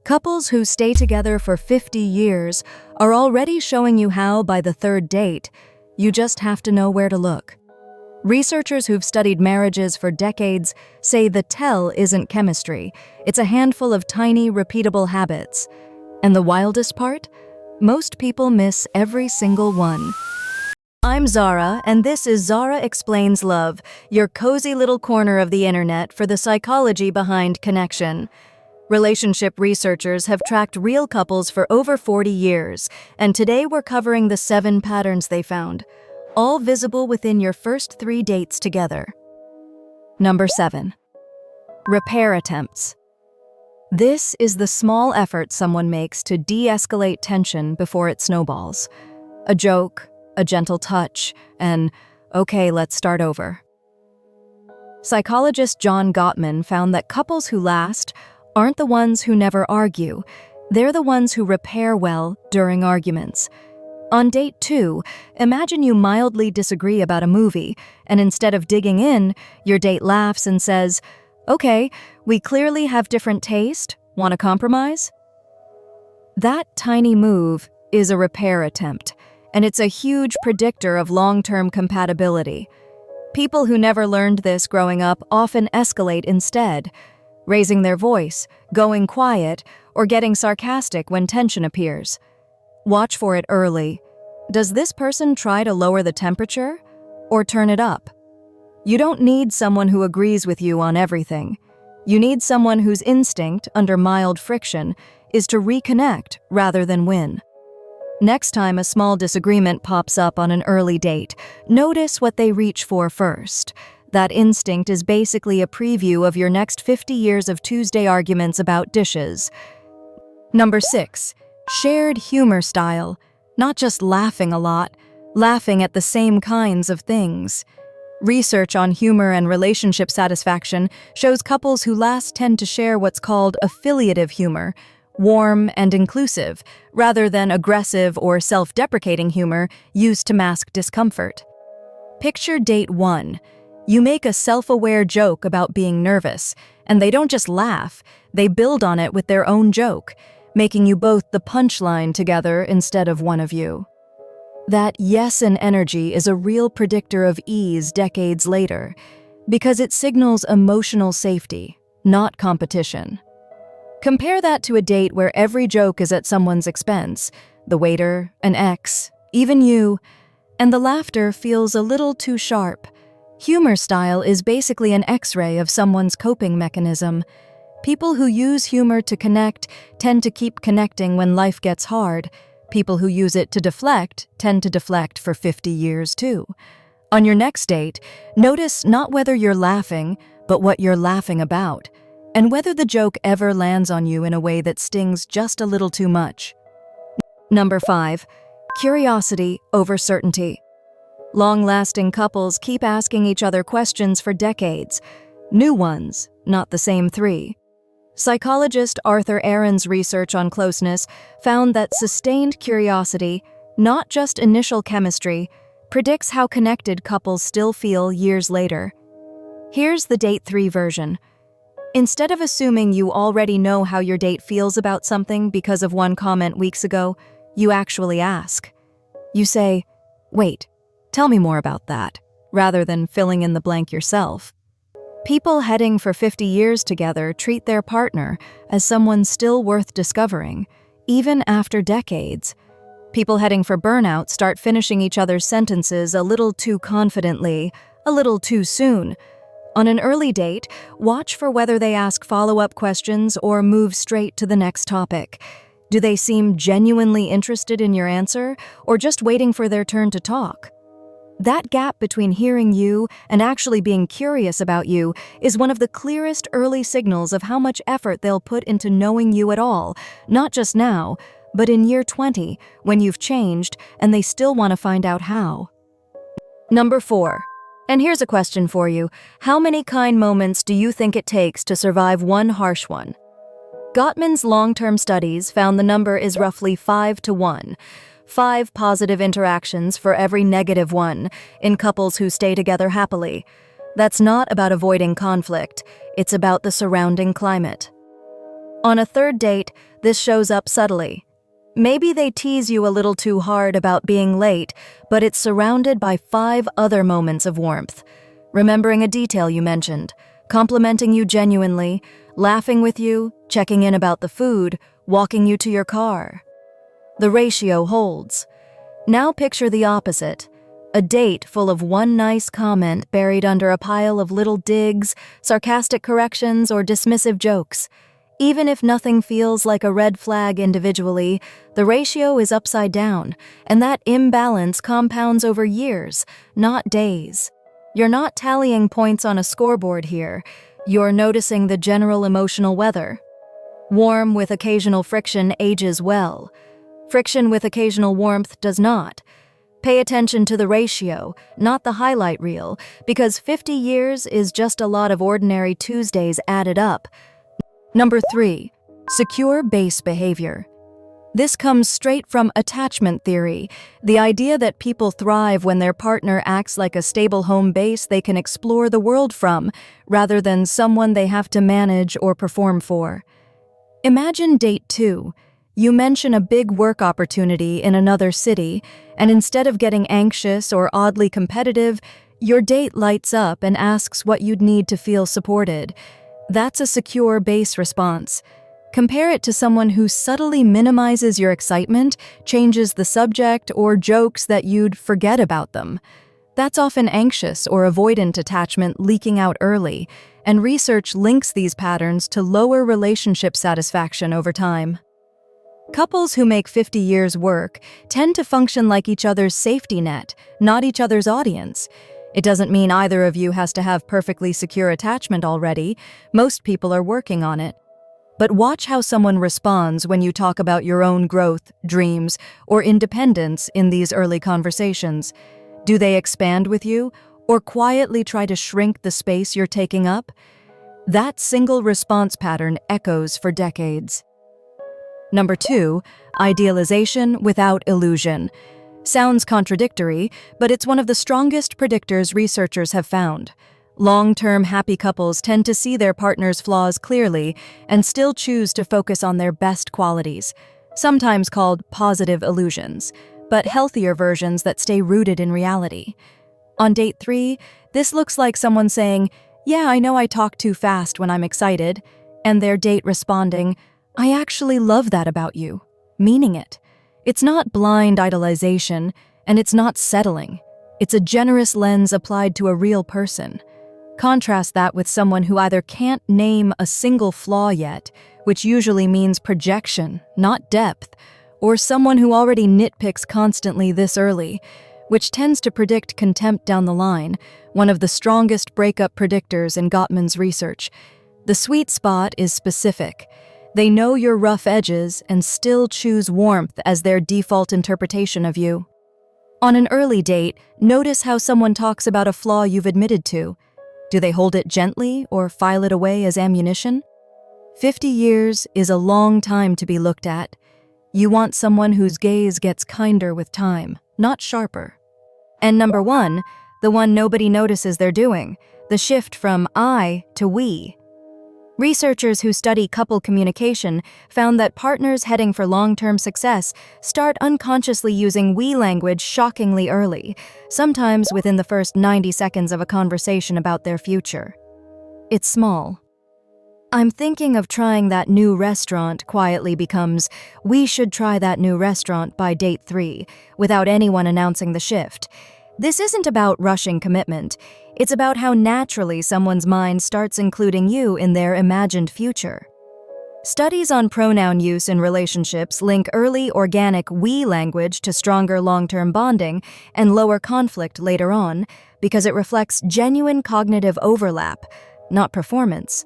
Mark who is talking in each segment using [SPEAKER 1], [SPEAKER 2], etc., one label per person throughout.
[SPEAKER 1] Couples who stay together for 50 years are already showing you how by the third date. You just have to know where to look. Researchers who've studied marriages for decades say the tell isn't chemistry. It's a handful of tiny, repeatable habits. And the wildest part? Most people miss every single one. I'm Zara, and this is Zara Explains Love, your cozy little corner of the internet for the psychology behind connection. Relationship researchers have tracked real couples for over 40 years, and today we're covering the 7 patterns they found, all visible within your first 3 dates together. Number 7. Repair attempts. This is the small effort someone makes to de-escalate tension before it snowballs. A joke, a gentle touch, and, okay, let's start over. Psychologist John Gottman found that couples who last aren't the ones who never argue. They're the ones who repair well during arguments. On date 2, imagine you mildly disagree about a movie, and instead of digging in, your date laughs and says, "Okay, we clearly have different taste. Want to compromise?" That tiny move is a repair attempt, and it's a huge predictor of long-term compatibility. People who never learned this growing up often escalate instead, raising their voice, going quiet, or getting sarcastic when tension appears. Watch for it early. Does this person try to lower the temperature or turn it up? You don't need someone who agrees with you on everything. You need someone whose instinct, under mild friction, is to reconnect rather than win. Next time a small disagreement pops up on an early date, notice what they reach for first. That instinct is basically a preview of your next 50 years of Tuesday arguments about dishes. Number 6. Shared humor style. Not just laughing a lot, laughing at the same kinds of things. Research on humor and relationship satisfaction shows couples who last tend to share what's called affiliative humor, warm and inclusive, rather than aggressive or self-deprecating humor used to mask discomfort. Picture date 1. You make a self-aware joke about being nervous, and they don't just laugh, they build on it with their own joke, making you both the punchline together instead of one of you. That yes and energy is a real predictor of ease decades later, because it signals emotional safety, not competition. Compare that to a date where every joke is at someone's expense, the waiter, an ex, even you, and the laughter feels a little too sharp. Humor style is basically an X-ray of someone's coping mechanism. People who use humor to connect tend to keep connecting when life gets hard. People who use it to deflect tend to deflect for 50 years too. On your next date, notice not whether you're laughing, but what you're laughing about, and whether the joke ever lands on you in a way that stings just a little too much. Number 5. Curiosity over certainty. Long-lasting couples keep asking each other questions for decades. New ones, not the same 3. Psychologist Arthur Aaron's research on closeness found that sustained curiosity, not just initial chemistry, predicts how connected couples still feel years later. Here's the date 3 version. Instead of assuming you already know how your date feels about something because of one comment weeks ago, you actually ask. You say, "Wait, tell me more about that," rather than filling in the blank yourself. People heading for 50 years together treat their partner as someone still worth discovering, even after decades. People heading for burnout start finishing each other's sentences a little too confidently, a little too soon. On an early date, watch for whether they ask follow-up questions or move straight to the next topic. Do they seem genuinely interested in your answer, or just waiting for their turn to talk? That gap between hearing you and actually being curious about you is one of the clearest early signals of how much effort they'll put into knowing you at all, not just now, but in year 20, when you've changed and they still want to find out how. Number 4. And here's a question for you. How many kind moments do you think it takes to survive one harsh one? Gottman's long-term studies found the number is roughly 5 to 1. 5 positive interactions for every negative one in couples who stay together happily. That's not about avoiding conflict, it's about the surrounding climate. On a third date, This shows up subtly. Maybe they tease you a little too hard about being late, but it's surrounded by 5 other moments of warmth. Remembering a detail you mentioned, complimenting you genuinely, laughing with you, checking in about the food, walking you to your car. The ratio holds. Now picture the opposite. A date full of one nice comment buried under a pile of little digs, sarcastic corrections, or dismissive jokes. Even if nothing feels like a red flag individually, the ratio is upside down, and that imbalance compounds over years, not days. You're not tallying points on a scoreboard here. You're noticing the general emotional weather. Warm with occasional friction ages well. Friction with occasional warmth does not. Pay attention to the ratio, not the highlight reel, because 50 years is just a lot of ordinary Tuesdays added up. Number 3, secure base behavior. This comes straight from attachment theory, the idea that people thrive when their partner acts like a stable home base they can explore the world from, rather than someone they have to manage or perform for. Imagine date 2. You mention a big work opportunity in another city, and instead of getting anxious or oddly competitive, your date lights up and asks what you'd need to feel supported. That's a secure base response. Compare it to someone who subtly minimizes your excitement, changes the subject, or jokes that you'd forget about them. That's often anxious or avoidant attachment leaking out early, and research links these patterns to lower relationship satisfaction over time. Couples who make 50 years work tend to function like each other's safety net, not each other's audience. It doesn't mean either of you has to have perfectly secure attachment already. Most people are working on it. But watch how someone responds when you talk about your own growth, dreams, or independence in these early conversations. Do they expand with you, or quietly try to shrink the space you're taking up? That single response pattern echoes for decades. Number 2, idealization without illusion. Sounds contradictory, but it's one of the strongest predictors researchers have found. Long-term happy couples tend to see their partner's flaws clearly and still choose to focus on their best qualities, sometimes called positive illusions, but healthier versions that stay rooted in reality. On date 3, this looks like someone saying, "Yeah, I know I talk too fast when I'm excited," and their date responding, "I actually love that about you," meaning it. It's not blind idolization, and it's not settling. It's a generous lens applied to a real person. Contrast that with someone who either can't name a single flaw yet, which usually means projection, not depth, or someone who already nitpicks constantly this early, which tends to predict contempt down the line, one of the strongest breakup predictors in Gottman's research. The sweet spot is specific. They know your rough edges and still choose warmth as their default interpretation of you. On an early date, notice how someone talks about a flaw you've admitted to. Do they hold it gently or file it away as ammunition? 50 years is a long time to be looked at. You want someone whose gaze gets kinder with time, not sharper. And number 1, the one nobody notices they're doing, the shift from I to we. Researchers who study couple communication found that partners heading for long-term success start unconsciously using we language shockingly early, sometimes within the first 90 seconds of a conversation about their future. It's small. "I'm thinking of trying that new restaurant" quietly becomes, "We should try that new restaurant" by date 3, without anyone announcing the shift. This isn't about rushing commitment. It's about how naturally someone's mind starts including you in their imagined future. Studies on pronoun use in relationships link early organic we language to stronger long-term bonding and lower conflict later on because it reflects genuine cognitive overlap, not performance.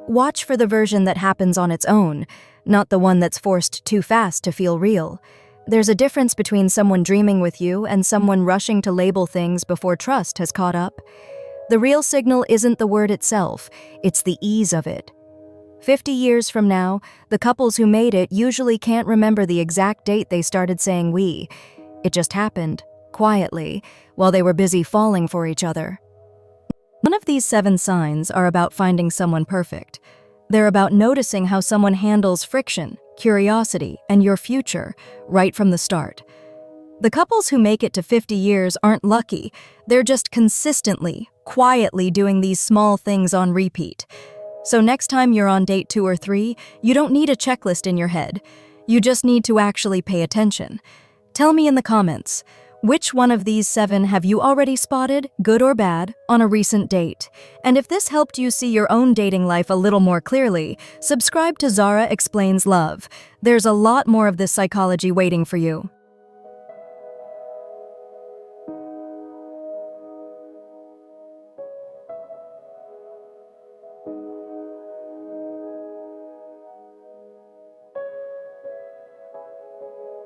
[SPEAKER 1] Watch for the version that happens on its own, not the one that's forced too fast to feel real. There's a difference between someone dreaming with you and someone rushing to label things before trust has caught up. The real signal isn't the word itself, it's the ease of it. 50 years from now, the couples who made it usually can't remember the exact date they started saying we. It just happened, quietly, while they were busy falling for each other. None of these 7 signs are about finding someone perfect. They're about noticing how someone handles friction, curiosity, and your future right from the start. The couples who make it to 50 years aren't lucky. They're just consistently, quietly doing these small things on repeat. So next time you're on date 2 or 3, you don't need a checklist in your head. You just need to actually pay attention. Tell me in the comments, which one of these 7 have you already spotted, good or bad, on a recent date? And if this helped you see your own dating life a little more clearly, subscribe to Zara Explains Love. There's a lot more of this psychology waiting for you.